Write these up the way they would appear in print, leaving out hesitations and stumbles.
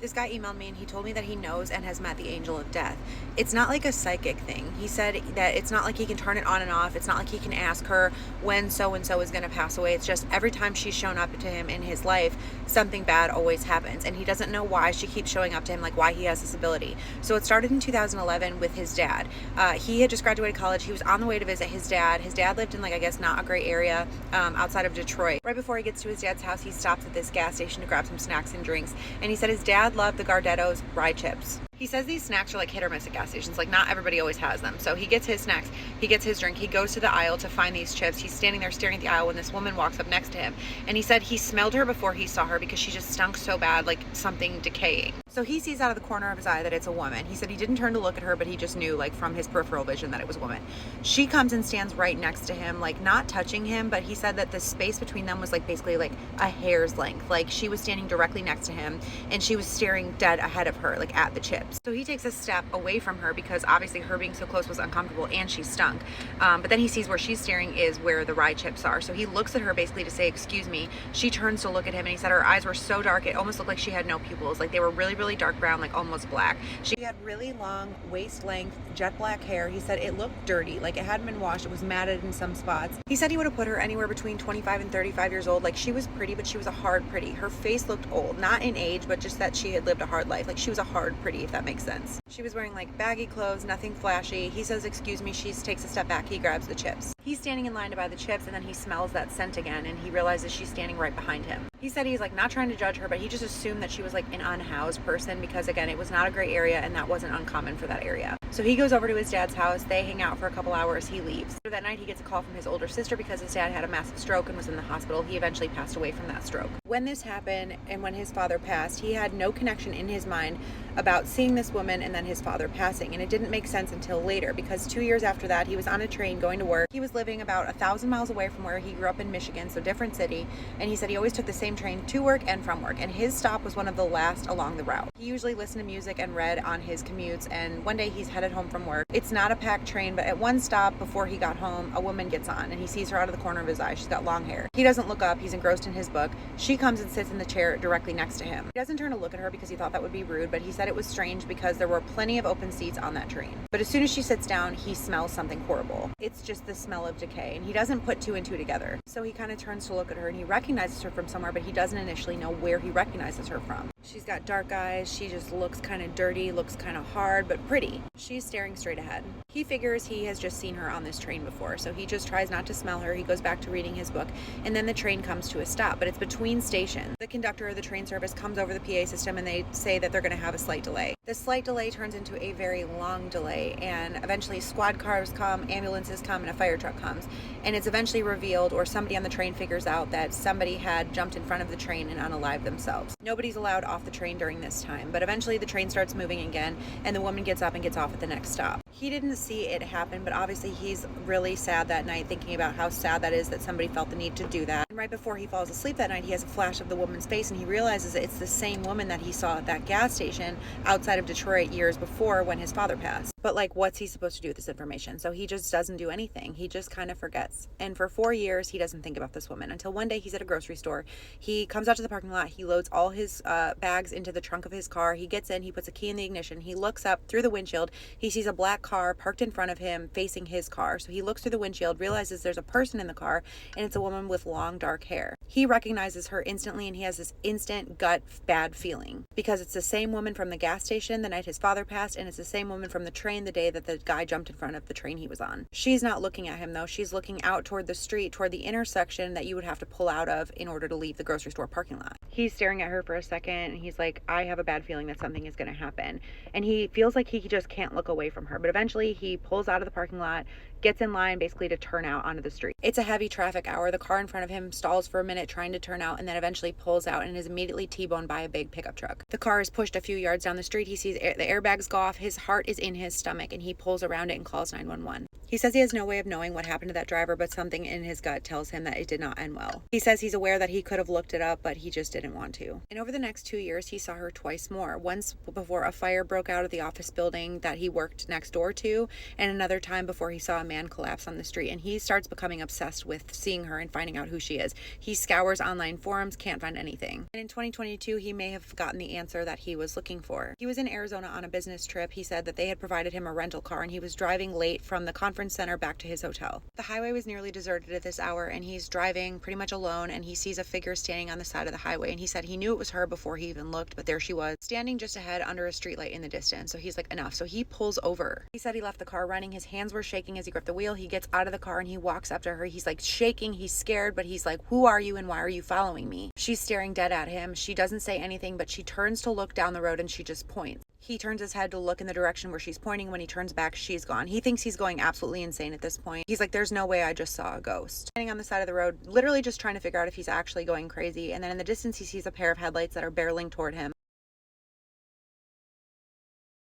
This guy emailed me and he told me that he knows and has met the angel of death. It's not like a psychic thing. He said that it's not like he can turn it on and off. It's not like he can ask her when so and so is going to pass away. It's just every time she's shown up to him in his life, something bad always happens. And he doesn't know why she keeps showing up to him, like why he has this ability. So it started in 2011 with his dad. He had just graduated college. He was on the way to visit his dad. His dad lived in, like, I guess not a great area outside of Detroit. Right before he gets to his dad's house, he stops at this gas station to grab some snacks and drinks. And he said his dad loved the Gardetto's rye chips. He says these snacks are like hit or miss at gas stations. Like not everybody always has them. So he gets his snacks, he gets his drink, he goes to the aisle to find these chips. He's standing there staring at the aisle when this woman walks up next to him. And he said he smelled her before he saw her because she just stunk so bad, like something decaying. So he sees out of the corner of his eye that it's a woman. He said he didn't turn to look at her, but he just knew, like from his peripheral vision, that it was a woman. She comes and stands right next to him, like not touching him, but he said that the space between them was like basically like a hair's length. Like she was standing directly next to him and she was staring dead ahead of her, like at the chips. So he takes a step away from her because obviously her being so close was uncomfortable and she stunk. But then he sees where she's staring is where the rye chips are. So he looks at her basically to say, excuse me. She turns to look at him and he said her eyes were so dark, it almost looked like she had no pupils. Like they were really, really dark brown, like almost black. She had really long waist length, jet black hair. He said it looked dirty, like it hadn't been washed. It was matted in some spots. He said he would have put her anywhere between 25 and 35 years old. Like she was pretty, but she was a hard pretty. Her face looked old, not in age, but just that she had lived a hard life. Like she was a hard pretty, if that makes sense. She was wearing like baggy clothes, nothing flashy. He says, excuse me. She takes a step back. He grabs the chips. He's standing in line to buy the chips and then he smells that scent again and he realizes she's standing right behind him. He said he's like not trying to judge her, but he just assumed that she was like an unhoused person because again, it was not a great area and that wasn't uncommon for that area. So he goes over to his dad's house. They hang out for a couple hours. He leaves. So that night he gets a call from his older sister because his dad had a massive stroke and was in the hospital. He eventually passed away from that stroke. When this happened and when his father passed, he had no connection in his mind about seeing this woman and then his father passing. And it didn't make sense until later because 2 years after that, he was on a train going to work. He was living about 1,000 miles away from where he grew up in Michigan, so different city. And he said he always took the same train to work and from work. And his stop was one of the last along the route. He usually listened to music and read on his commutes. And one day he's headed home from work. It's not a packed train, but at one stop before he got home, a woman gets on and he sees her out of the corner of his eye. She's got long hair. He doesn't look up. He's engrossed in his book. She comes and sits in the chair directly next to him. He doesn't turn to look at her because he thought that would be rude, but he said it was strange because there were plenty of open seats on that train. But as soon as she sits down, he smells something horrible. It's just the smell of decay, and he doesn't put two and two together. So he kind of turns to look at her and he recognizes her from somewhere, but he doesn't initially know where he recognizes her from. She's got dark eyes. She just looks kind of dirty, looks kind of hard, but pretty. She's staring straight ahead. He figures he has just seen her on this train before, so he just tries not to smell her. He goes back to reading his book, and then the train comes to a stop, but it's between stations. The conductor of the train service comes over the PA system and they say that they're going to have a slight delay. The slight delay turns into a very long delay, and eventually squad cars come, ambulances come, and a fire truck comes. And it's eventually revealed, or somebody on the train figures out, that somebody had jumped in front of the train and unalived themselves. Nobody's allowed off the train during this time, but eventually the train starts moving again, and the woman gets up and gets off at the next stop. He didn't see it happen, but obviously he's really sad that night, thinking about how sad that is that somebody felt the need to do that. And right before he falls asleep that night, he has a flash of the woman's face, and he realizes it's the same woman that he saw at that gas station outside of Detroit years before when his father passed. But like, what's he supposed to do with this information? So he just doesn't do anything. He just kind of forgets. And for 4 years, he doesn't think about this woman until one day he's at a grocery store. He comes out to the parking lot. He loads all his bags into the trunk of his car. He gets in. He puts a key in the ignition. He looks up through the windshield. He sees a black car parked in front of him facing his car. So he looks through the windshield, realizes there's a person in the car, and it's a woman with long dark hair. He recognizes her instantly, and he has this instant gut bad feeling because it's the same woman from the gas station the night his father passed, and it's the same woman from the train the day that the guy jumped in front of the train he was on. She's not looking at him though. She's looking out toward the street, toward the intersection that you would have to pull out of in order to leave the grocery store parking lot. He's staring at her for a second and he's like, I have a bad feeling that something is going to happen. And he feels like he just can't look away from her. But eventually he pulls out of the parking lot, gets in line basically to turn out onto the street. It's a heavy traffic hour. The car in front of him stalls for a minute trying to turn out and then eventually pulls out and is immediately T-boned by a big pickup truck. The car is pushed a few yards down the street. He sees the airbags go off. His heart is in his stomach and he pulls around it and calls 911. He says he has no way of knowing what happened to that driver, but something in his gut tells him that it did not end well. He says he's aware that he could have looked it up, but he just didn't want to. And over the next 2 years, he saw her twice more. Once before a fire broke out of the office building that he worked next door to, and another time before he saw a man collapse on the street. And he starts becoming obsessed with seeing her and finding out who she is. He scours online forums, can't find anything. And in 2022, he may have gotten the answer that he was looking for. He was in Arizona on a business trip. He said that they had provided him a rental car and he was driving late from the conference center back to his hotel. The highway was nearly deserted at this hour, and he's driving pretty much alone, and he sees a figure standing on the side of the highway, and he said he knew it was her before he even looked, but there she was, standing just ahead under a streetlight in the distance. So he's like, enough. So he pulls over. He said he left the car running. His hands were shaking as he gripped the wheel. He gets out of the car and he walks up to her. He's like shaking. He's scared, but he's like, who are you and why are you following me? She's staring dead at him. She doesn't say anything, but she turns to look down the road and she just points. He turns his head to look in the direction where she's pointing. When he turns back, she's gone. He thinks he's going absolutely insane at this point. He's like, there's no way I just saw a ghost. Standing on the side of the road, literally just trying to figure out if he's actually going crazy. And then in the distance, he sees a pair of headlights that are barreling toward him.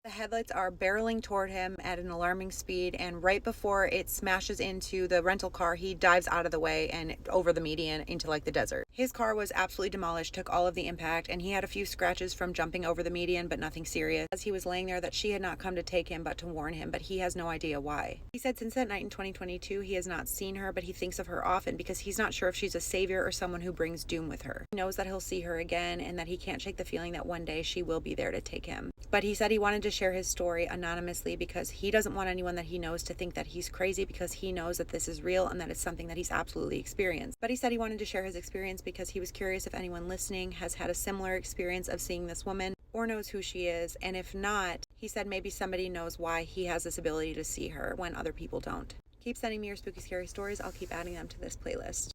The headlights are barreling toward him at an alarming speed, and right before it smashes into the rental car, he dives out of the way and over the median into like the desert. His car was absolutely demolished, took all of the impact, and he had a few scratches from jumping over the median, but nothing serious. As he was laying there, that she had not come to take him, but to warn him, but he has no idea why. He said since that night in 2022, he has not seen her, but he thinks of her often because he's not sure if she's a savior or someone who brings doom with her. He knows that he'll see her again and that he can't shake the feeling that one day she will be there to take him. But he said he wanted to share his story anonymously because he doesn't want anyone that he knows to think that he's crazy, because he knows that this is real and that it's something that he's absolutely experienced. But he said he wanted to share his experience because he was curious if anyone listening has had a similar experience of seeing this woman or knows who she is. And if not, he said maybe somebody knows why he has this ability to see her when other people don't. Keep sending me your spooky, scary stories. I'll keep adding them to this playlist.